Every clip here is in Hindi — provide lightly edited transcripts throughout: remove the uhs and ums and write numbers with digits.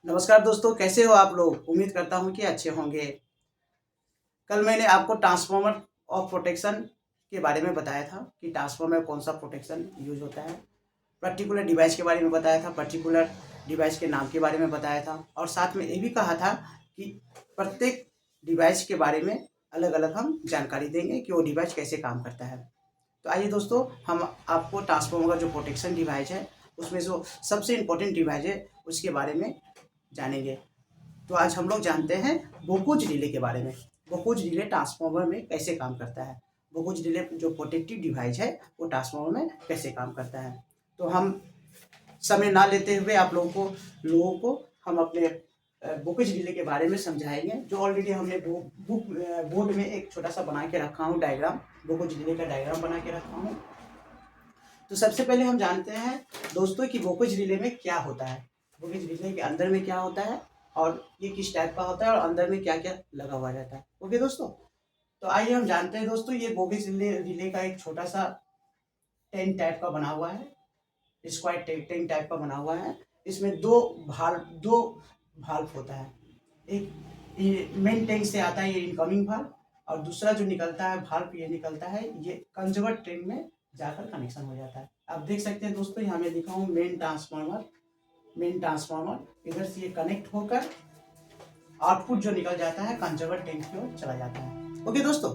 नमस्कार दोस्तों, कैसे हो आप लोग। उम्मीद करता हूँ कि अच्छे होंगे। कल मैंने आपको ट्रांसफार्मर ऑफ प्रोटेक्शन के बारे में बताया था कि ट्रांसफार्मर में कौन सा प्रोटेक्शन यूज होता है। पर्टिकुलर डिवाइस के बारे में बताया था, पर्टिकुलर डिवाइस के नाम के बारे में बताया था और साथ में ये भी कहा था कि प्रत्येक डिवाइस के बारे में अलग अलग हम जानकारी देंगे कि वो डिवाइस कैसे काम करता है। तो आइए दोस्तों, हम आपको ट्रांसफार्मर का जो प्रोटेक्शन डिवाइस है उसमें जो सबसे इम्पोर्टेंट डिवाइस है उसके बारे में जानेंगे। तो आज हम लोग जानते हैं बोकुज रिले के बारे में। बोकुज रिले ट्रांसफार्मर में कैसे काम करता है। बोकुज रिले जो प्रोटेक्टिव डिवाइस है वो ट्रांसफार्मर में कैसे काम करता है। तो हम समय ना लेते हुए आप लोगों को हम अपने बोकुज रिले के बारे में समझाएंगे, जो ऑलरेडी हमने बोर्ड में एक छोटा सा बना के रखा हूँ डायग्राम। बोकुज रिले का डायग्राम बना के रखा हूँ। तो सबसे पहले हम जानते हैं दोस्तों कि बोकुज रिले में क्या होता है। बोकुज रिले के अंदर में क्या होता है और ये किस टाइप का होता है और अंदर में क्या क्या लगा हुआ रहता है। ओके दोस्तों, तो आइए हम जानते हैं दोस्तों, ये बोकुज रिले का एक छोटा सा टेंट टाइप का बना हुआ है, स्क्वायर टेंट टाइप का बना हुआ है। इसमें दो भाल्व होता है। एक मेन टैंक से आता है ये इनकमिंग भाल्व, और दूसरा जो निकलता है भाल्व ये निकलता है, ये कंजर्वर टैंक में जाकर कनेक्शन हो जाता है। आप देख सकते हैं दोस्तों, यहाँ मैं लिखा हूँ मेन ट्रांसफार्मर इधर से ये कनेक्ट होकर आउटपुट जो निकल जाता है कंजर्वर टैंक की ओर चला जाता है। ओके दोस्तों,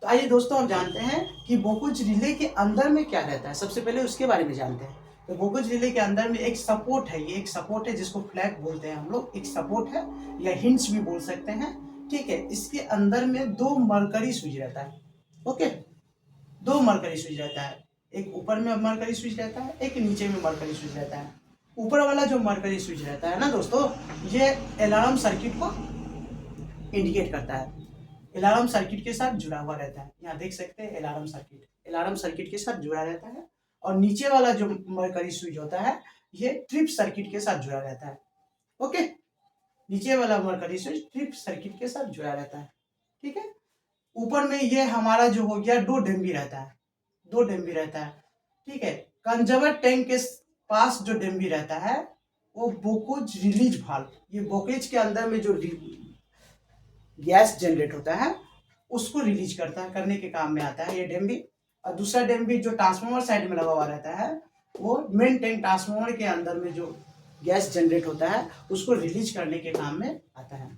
तो आइए दोस्तों हम जानते हैं कि बोकुज रिले के अंदर में क्या रहता है। सबसे पहले उसके बारे में जानते हैं। तो बोकुज रिले के अंदर में एक सपोर्ट है, ये एक सपोर्ट है जिसको फ्लैग बोलते हैं हम लोग। एक सपोर्ट है या हिंज भी बोल सकते हैं, ठीक है। इसके अंदर में दो मरकरी स्विच रहता है। ओके, दो मरकरी स्विच रहता है। एक ऊपर में मरकरी स्विच रहता है, एक नीचे में मरकरी स्विच रहता है। ऊपर वाला जो मरकरी स्विच रहता है ना दोस्तों, ये अलार्म सर्किट को इंडिकेट करता है। अलार्म सर्किट के साथ जुड़ा हुआ रहता है। यहाँ देख सकते हैं अलार्म सर्किट के साथ जुड़ा रहता है। और नीचे वाला जो मरकरी स्विच होता है ये ट्रिप सर्किट के साथ जुड़ा रहता है। ओके, नीचे वाला मरकरी स्विच ट्रिप सर्किट के साथ जुड़ा रहता है, ठीक है। ऊपर में ये हमारा जो हो गया दो डम्बी रहता है, ठीक है। कंजर्वर टैंक के पास जो डम्बी रहता है वो बोकुज रिलीज भाल्व, ये बोकेज के अंदर में जो गैस जनरेट होता है उसको रिलीज करने के काम में आता है ये डम्बी। और दूसरा डम्बी जो ट्रांसफार्मर साइड में लगा हुआ रहता है वो मेन टैंक ट्रांसफार्मर के अंदर में जो गैस जनरेट होता है उसको रिलीज करने के काम में आता है।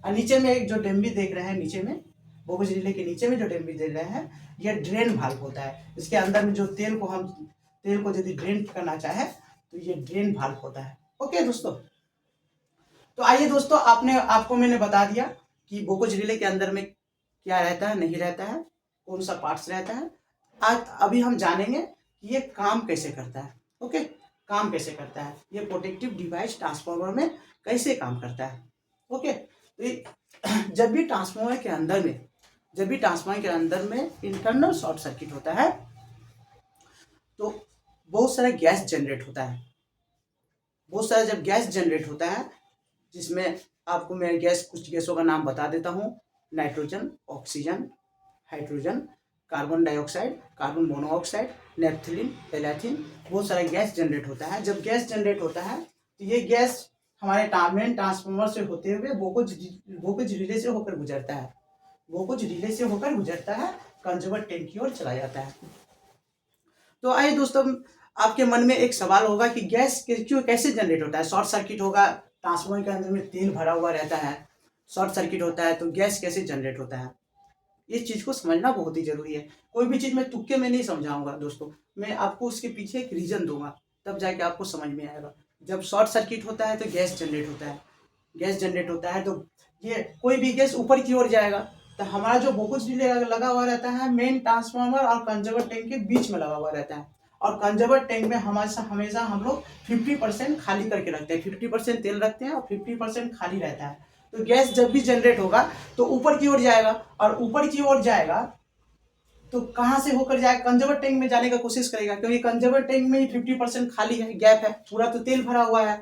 और नीचे में एक जो डम्बी देख रहे हैं, नीचे में बोकुज रिले के नीचे में जो डम्बी देख रहे हैं यह ड्रेन भाल्व होता है। इसके अंदर में जो तेल को यदि ड्रेन करना चाहे तो ये ड्रेन भाल्व होता है। ओके दोस्तों, तो आइए दोस्तों, आपको मैंने बता दिया कि बोकुज रिले के अंदर में क्या रहता है, नहीं रहता है, कौन सा पार्ट्स रहता है। आज अभी हम जानेंगे कि ये काम कैसे करता है। ओके, काम कैसे करता है, ये प्रोटेक्टिव डिवाइस ट्रांसफार्मर में कैसे काम करता है। ओके, तो जब भी ट्रांसफार्मर के अंदर में इंटरनल शॉर्ट सर्किट होता है तो बहुत सारा गैस जनरेट होता है। जब गैस जनरेट होता है, जिसमें आपको मैं कुछ गैसों का नाम बता देता हूँ। Nitrogen, oxygen, hydrogen, carbon dioxide, carbon monoxide, naphthalene, एलाथीन, बहुत सारा गैस जनरेट होता है। जब गैस जनरेट होता है तो ये गैस हमारे मेन ट्रांसफार्मर से होते हुए बोकुज रिले से होकर गुजरता है, कंजर्वर टैंक की ओर चला जाता है। तो आइए दोस्तों, आपके मन में एक सवाल होगा कि गैस कैसे जनरेट होता है। शॉर्ट सर्किट होगा, ट्रांसफार्मर के अंदर में तेल भरा हुआ रहता है, शॉर्ट सर्किट होता है तो गैस कैसे जनरेट होता है। इस चीज़ को समझना बहुत ही जरूरी है। कोई भी चीज़ मैं तुक्के में नहीं समझाऊंगा दोस्तों, मैं आपको उसके पीछे एक रीजन दूंगा, तब जाके आपको समझ में आएगा। जब शॉर्ट सर्किट होता है तो गैस जनरेट होता है तो ये कोई भी गैस ऊपर की ओर जाएगा। तो हमारा जो बोकुज रिले लगा हुआ रहता है मेन ट्रांसफार्मर और कंजर्वर टैंक के बीच में लगा हुआ रहता है। और कंजर्वर टैंक में हमेशा हम लोग 50% खाली करके रखते हैं, 50% तेल रखते हैं और 50% खाली रहता है। तो गैस जब भी जनरेट होगा तो ऊपर की ओर जाएगा, और ऊपर की ओर जाएगा तो कहाँ से होकर जाएगा, कंजर्वर टैंक में जाने का कोशिश करेगा, क्योंकि कंजर्वर टैंक में ही 50% खाली है, गैप है, पूरा तो तेल भरा हुआ है।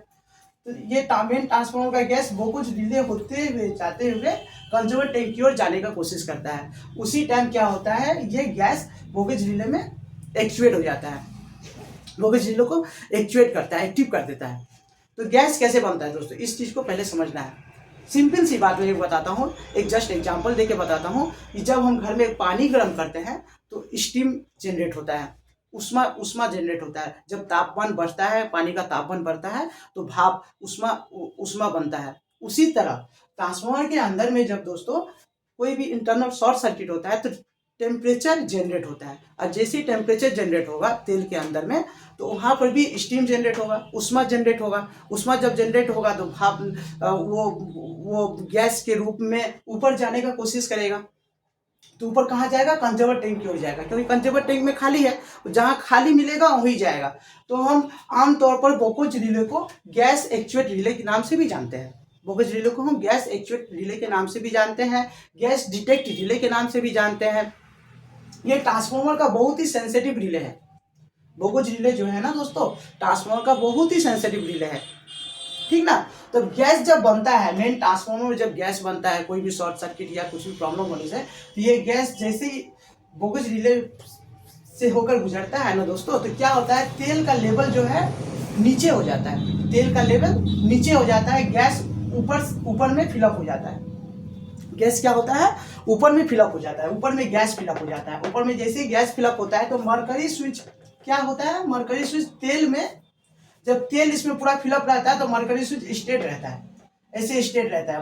तो ये मेन ट्रांसफार्मर का गैस बोकुज रिले होते हुए जाते हुए कंजर्वर टैंक की ओर जाने का कोशिश करता है। उसी टाइम क्या होता है, ये गैस बोकुज रिले में एक्चुएट हो जाता है, बोकुज रिले को एक्चुएट करता है, एक्टिव कर देता है। तो गैस कैसे बनता है दोस्तों, इस चीज़ को पहले समझना है। सिंपल सी बात मैं बताता हूँ, एक जस्ट एग्जांपल देके बताता हूँ कि जब हम घर में पानी गर्म करते हैं तो स्टीम जनरेट होता है, उष्मा उष्मा जनरेट होता है। जब तापमान बढ़ता है, पानी का तापमान बढ़ता है तो भाप उष्मा उष्मा बनता है। उसी तरह ट्रांसफार्मर के अंदर में जब दोस्तों कोई भी इंटरनल शॉर्ट सर्किट होता है तो टेम्परेचर जनरेट होता है, और जैसे ही टेम्परेचर जनरेट होगा तेल के अंदर में तो वहाँ पर भी स्टीम जनरेट होगा, उष्मा जनरेट होगा। उष्मा जब जनरेट होगा तो भाप वो गैस के रूप में ऊपर जाने का कोशिश करेगा। तो ऊपर कहाँ जाएगा, कंजर्वर टैंक की ओर जाएगा, क्योंकि कंजर्वर टैंक में खाली है, जहाँ खाली मिलेगा वहीं जाएगा। तो हम आमतौर पर बोकोज रिले को गैस एक्चुएट रिले के नाम से भी जानते हैं। बोकोज रिले को हम गैस एक्चुएट रिले के नाम से भी जानते हैं, गैस डिटेक्ट रिले के नाम से भी जानते हैं। ये ट्रांसफार्मर का बहुत ही सेंसिटिव रिले है। बोकोज रिले जो है ना दोस्तों, ट्रांसफार्मर का बहुत ही सेंसिटिव रिले है, ठीक ना। तो गैस जब बनता है, मेन ट्रांसफार्मर में जब गैस बनता है कोई भी शॉर्ट सर्किट या कुछ भी प्रॉब्लम होने से, तो ये गैस जैसे ही बोकोज रिले से होकर गुजरता है ना दोस्तों, तो क्या होता है, तेल का लेवल जो है नीचे हो जाता है, तेल का लेवल नीचे हो जाता है, गैस ऊपर में फिलअप हो जाता है। गैस क्या होता है, ऊपर में फिलअप हो जाता है, ऊपर में गैस फिलअप हो जाता है। ऊपर में जैसे ही गैस फिलअप होता है तो मरकरी स्विच क्या होता है, मरकरी स्विच तेल में, जब तेल इसमें पूरा फिलअप रहता है तो मरकरी स्विच स्टेट रहता है, ऐसे स्टेट रहता है।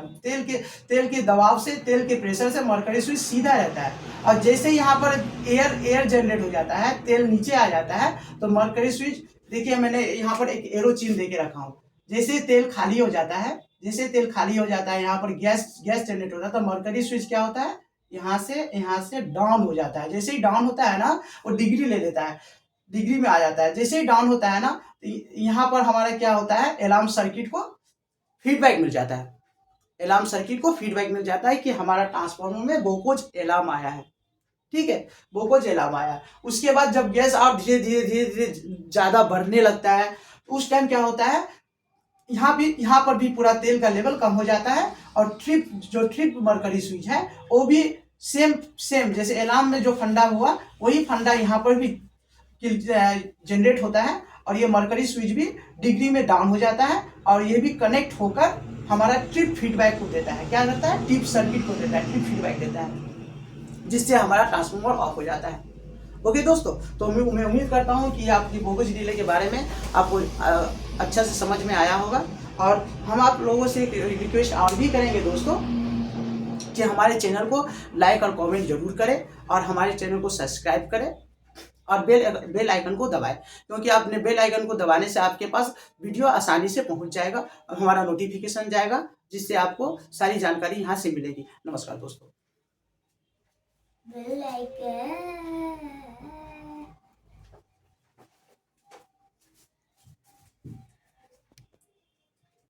तेल के दबाव से, तेल के प्रेशर से मरकरी स्विच सीधा रहता है। और जैसे ही यहाँ पर एयर जनरेट हो जाता है, तेल नीचे आ जाता है, तो मरकरी स्विच, देखिए मैंने यहाँ पर एक एरो चिन्ह देके रखा हूँ। जैसे तेल खाली हो जाता है, जैसे तेल खाली हो जाता है, यहाँ पर गैस जनरेट होता है, तो मरकरी स्विच क्या होता है, यहाँ से डाउन हो जाता है। जैसे ही डाउन होता है ना, वो डिग्री ले लेता है, डिग्री में आ जाता है। जैसे ही डाउन होता है ना, तो यहाँ पर हमारा क्या होता है, अलार्म सर्किट को फीडबैक मिल जाता है। अलार्म सर्किट को फीडबैक मिल जाता है कि हमारा ट्रांसफार्मर में बोकोज अलार्म आया है, ठीक है, बोकोज अलार्म आया। उसके बाद जब गैस और धीरे धीरे ज्यादा बढ़ने लगता है, उस टाइम क्या होता है, यहाँ पर भी पूरा तेल का लेवल कम हो जाता है। और ट्रिप मरकरी स्विच है वो भी सेम जैसे अलार्म में जो फंडा हुआ, वही फंडा यहाँ पर भी जनरेट होता है। और ये मरकरी स्विच भी डिग्री में डाउन हो जाता है, और ये भी कनेक्ट होकर हमारा ट्रिप फीडबैक को देता है। क्या करता है, ट्रिप सर्किट को देता है, ट्रिप फीडबैक देता है, जिससे हमारा ट्रांसफार्मर ऑफ हो जाता है। ओके दोस्तों, तो मैं उम्मीद करता हूँ कि आपकी बोकोज रिले के बारे में आपको अच्छा से समझ में आया होगा। और हम आप लोगों से एक रिक्वेस्ट और भी करेंगे दोस्तों कि हमारे चैनल को लाइक और कमेंट जरूर करें, और हमारे चैनल को सब्सक्राइब करें, और बेल आइकन को दबाएं, क्योंकि आपने बेल आइकन को दबाने से आपके पास वीडियो आसानी से पहुंच जाएगा और हमारा नोटिफिकेशन जाएगा, जिससे आपको सारी जानकारी यहाँ से मिलेगी। नमस्कार दोस्तों। Bell icon